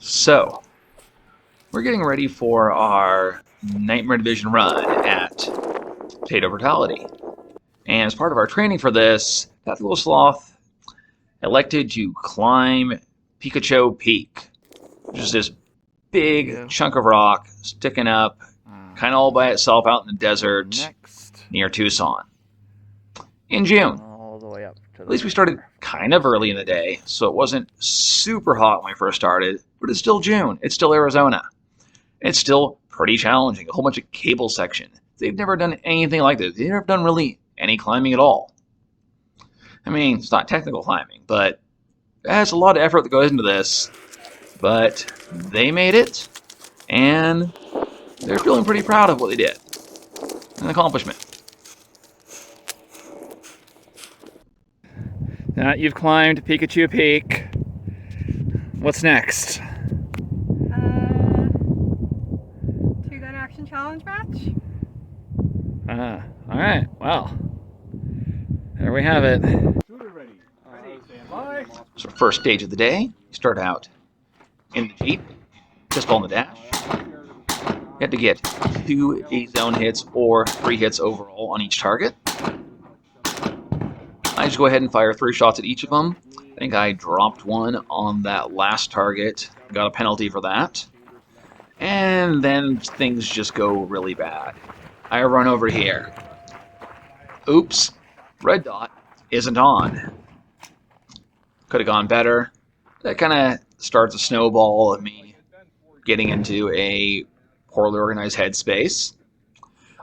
So, we're getting ready for our Nightmare Division run at Potato Brutality. And as part of our training for this, that little sloth elected to climb Picacho Peak, which is this big chunk of rock sticking up kind of all by itself out in the desert near Tucson. In June. All the way up to At least we started kind of early in the day, so it wasn't super hot when we first started, but it's still June. It's still Arizona. It's still pretty challenging. A whole bunch of cable section. They've never done anything like this. They've never done really any climbing at all. I mean, it's not technical climbing, but there's a lot of effort that goes into this. But they made it, and they're feeling pretty proud of what they did. An accomplishment. Now you've climbed Picacho Peak. What's next? 2-gun action challenge match. Alright, well. There we have it. So first stage of the day, you start out in the Jeep, pistol on the dash. You have to get 2 A-zone hits or 3 hits overall on each target. I just go ahead and fire 3 shots at each of them. I think I dropped one on that last target. Got a penalty for that. And then things just go really bad. I run over here. Oops. Red dot isn't on. Could have gone better. That kind of starts a snowball of me getting into a poorly organized headspace.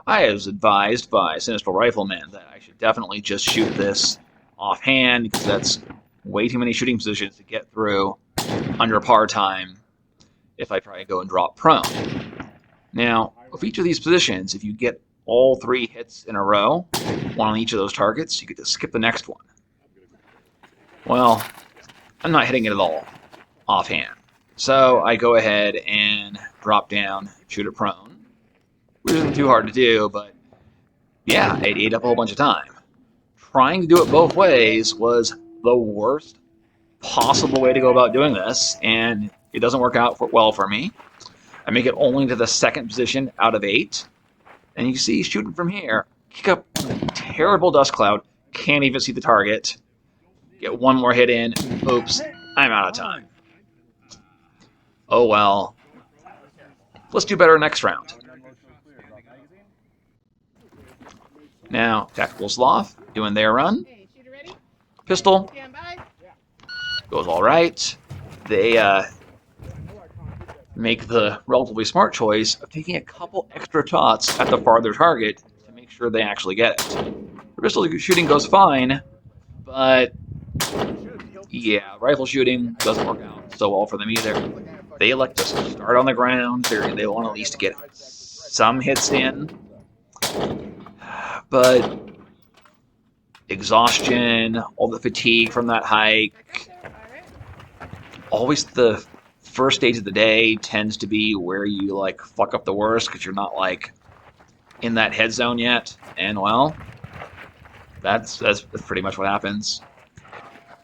I was advised by Sinister Rifleman that I should definitely just shoot this offhand because that's way too many shooting positions to get through under par time if I try to go and drop prone. Now, with each of these positions, if you get all 3 hits in a row, one on each of those targets, you get to skip the next one. Well, I'm not hitting it at all offhand. So I go ahead and drop down, shoot it prone, which isn't too hard to do, but yeah, it ate up a whole bunch of time. Trying to do it both ways was the worst possible way to go about doing this, and it doesn't work out well for me. I make it only to the 2nd position out of 8, and you can see shooting from here, kick up a terrible dust cloud, can't even see the target, get one more hit in, oops, I'm out of time. Oh well. Let's do better next round. Now, Tactical Sloth, doing their run. Pistol. Goes alright. They make the relatively smart choice of taking a couple extra shots at the farther target to make sure they actually get it. The pistol shooting goes fine, but yeah, rifle shooting doesn't work out so well for them either. They elect to start on the ground. They want at least to get some hits in. But exhaustion, all the fatigue from that hike, always the first stage of the day tends to be where you like fuck up the worst because you're not like in that head zone yet. And well, that's pretty much what happens.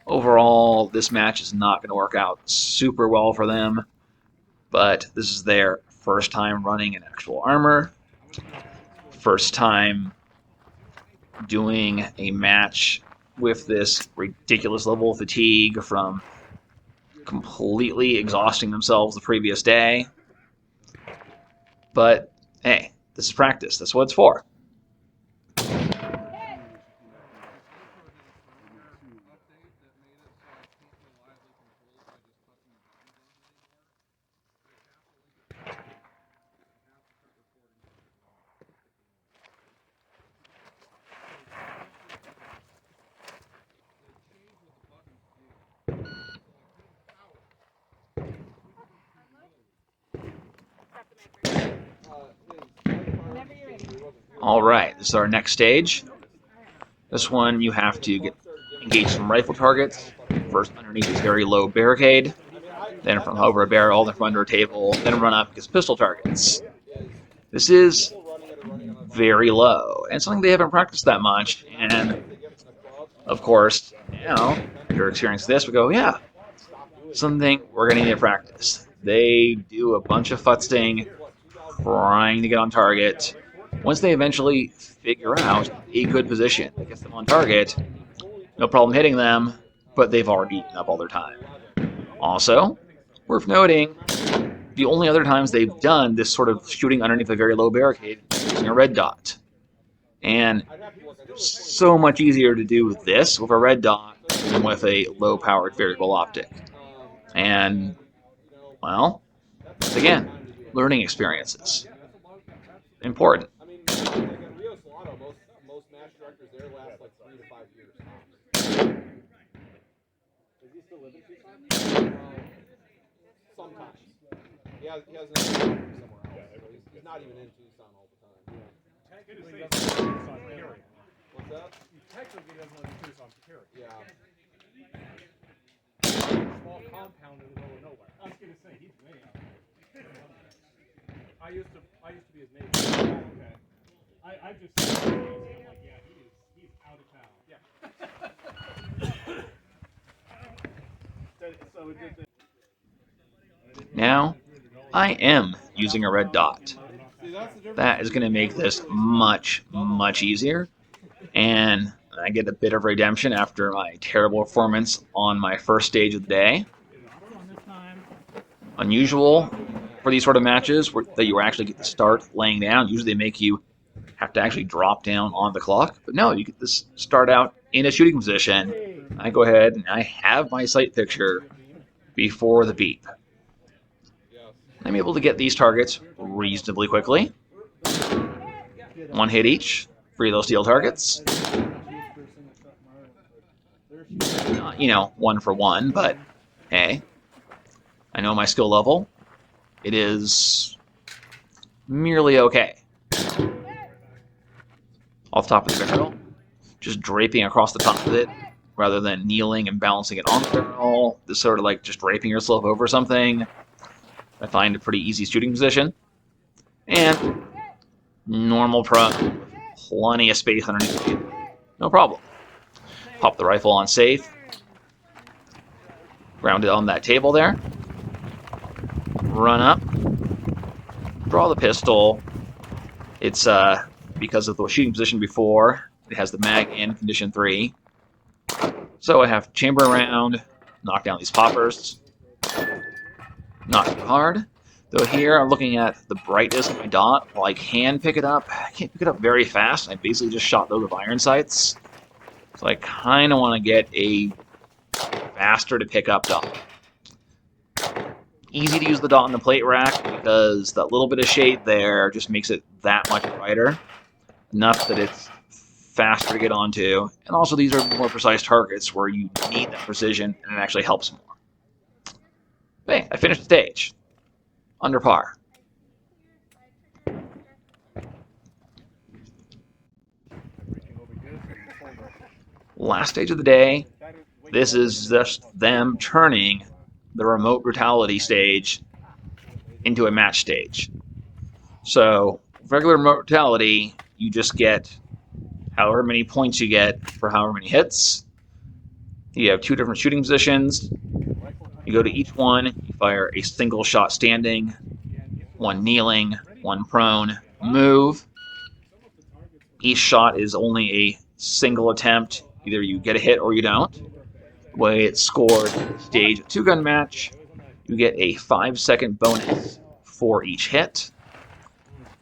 Overall, this match is not going to work out super well for them, but this is their first time running in actual armor, first time doing a match with this ridiculous level of fatigue from completely exhausting themselves the previous day. But hey, this is practice. That's what it's for. Alright, this is our next stage. This one you have to engage some rifle targets. First underneath this very low barricade, then from over a barrel, then from under a table, then run up against pistol targets. This is very low, and something they haven't practiced that much, and of course, now, after experiencing this, we go, yeah, something we're going to need to practice. They do a bunch of futzing, trying to get on target. Once they eventually figure out a good position that gets them on target, no problem hitting them, but they've already eaten up all their time. Also, worth noting, the only other times they've done this sort of shooting underneath a very low barricade is using a red dot. And so much easier to do this with a red dot than with a low-powered variable optic. And, well, again, learning experiences. Important. Sometimes. He has an offer somewhere else. So he's not even in Tucson all the time. Technically, he doesn't live in Tucson, period. What's that? He technically doesn't live in Tucson, period. Yeah. Small compound in the middle of nowhere. I was gonna say he's way out there. I used to be his neighbor. Okay. I just I'm like, yeah, he's out of town. Yeah. So it just Now, I am using a red dot. That is going to make this much, much easier. And I get a bit of redemption after my terrible performance on my first stage of the day. Unusual for these sort of matches that you actually get to start laying down. Usually they make you have to actually drop down on the clock. But no, you get to start out in a shooting position. I go ahead and I have my sight picture before the beep. I'm able to get these targets reasonably quickly. One hit each, free those steel targets. Not, one for one, but hey, I know my skill level. It is merely okay. Off the top of the barrel, just draping across the top of it, rather than kneeling and balancing it on the barrel. This sort of like just draping yourself over something. I find a pretty easy shooting position. And normal pro, plenty of space underneath it. No problem. Pop the rifle on safe. Ground it on that table there. Run up. Draw the pistol. It's because of the shooting position before, it has the mag in condition 3. So I have to chamber around, knock down these poppers. Not too hard. Though here I'm looking at the brightness of my dot. While I can pick it up, I can't pick it up very fast. I basically just shot those with iron sights. So I kind of want to get a faster to pick up dot. Easy to use the dot in the plate rack because that little bit of shade there just makes it that much brighter. Enough that it's faster to get onto. And also these are more precise targets where you need that precision and it actually helps more. Hey, I finished the stage. Under par. Last stage of the day. This is just them turning the remote brutality stage into a match stage. So, regular remote brutality, you just get however many points you get for however many hits. You have 2 different shooting positions. You go to each one, you fire a single shot standing, 1 kneeling, 1 prone, move. Each shot is only a single attempt. Either you get a hit or you don't. The way it's scored in stage 2-gun match, you get a 5-second bonus for each hit.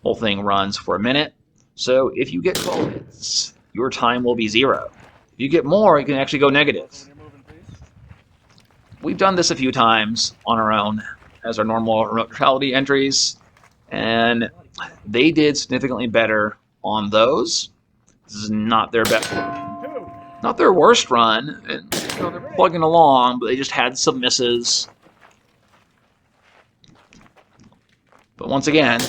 Whole thing runs for a minute. So if you get 12 hits, your time will be 0. If you get more, you can actually go negative. We've done this a few times on our own as our normal remote brutality entries, and they did significantly better on those. This is not their best, not their worst run, and they're plugging along, but they just had some misses. But once again,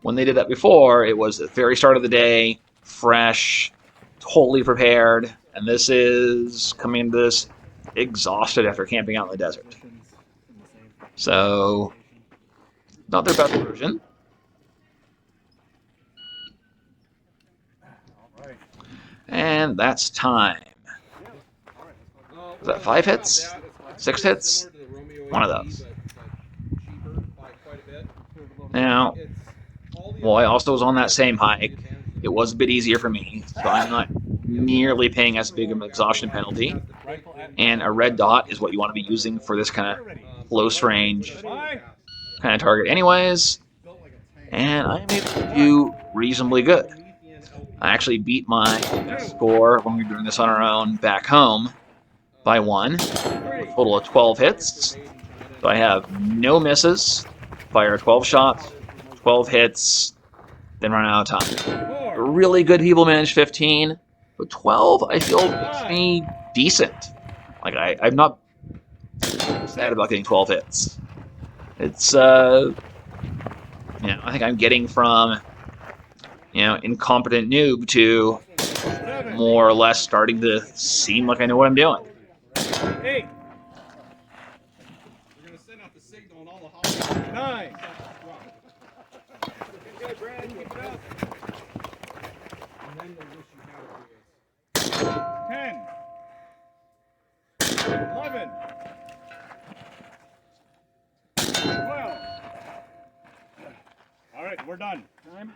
when they did that before, it was at the very start of the day, fresh, totally prepared, and this is coming into this exhausted after camping out in the desert. So, not their best version. And that's time. Was that 5 hits? 6 hits? One of those. Now, It's all the well, I other also was on that same take hike. advantage of It was a bit easier for me, so I'm not nearly paying as big of an exhaustion penalty. And a red dot is what you want to be using for this kind of close range kind of target anyways. And I'm able to do reasonably good. I actually beat my score when we were doing this on our own back home by 1. Total of 12 hits. So I have no misses, fire 12 shots, 12 hits, then run out of time. Really good people manage 15, but 12 I feel makes me decent. Like I'm not sad about getting 12 hits. It's I think I'm getting from incompetent noob to more or less starting to seem like I know what I'm doing. Eight. We're gonna send out the signal and all the hospitals. 9. Good, Brad. Keep it up. And then they wish you had a 10. 11. 12. All right, we're done. Time.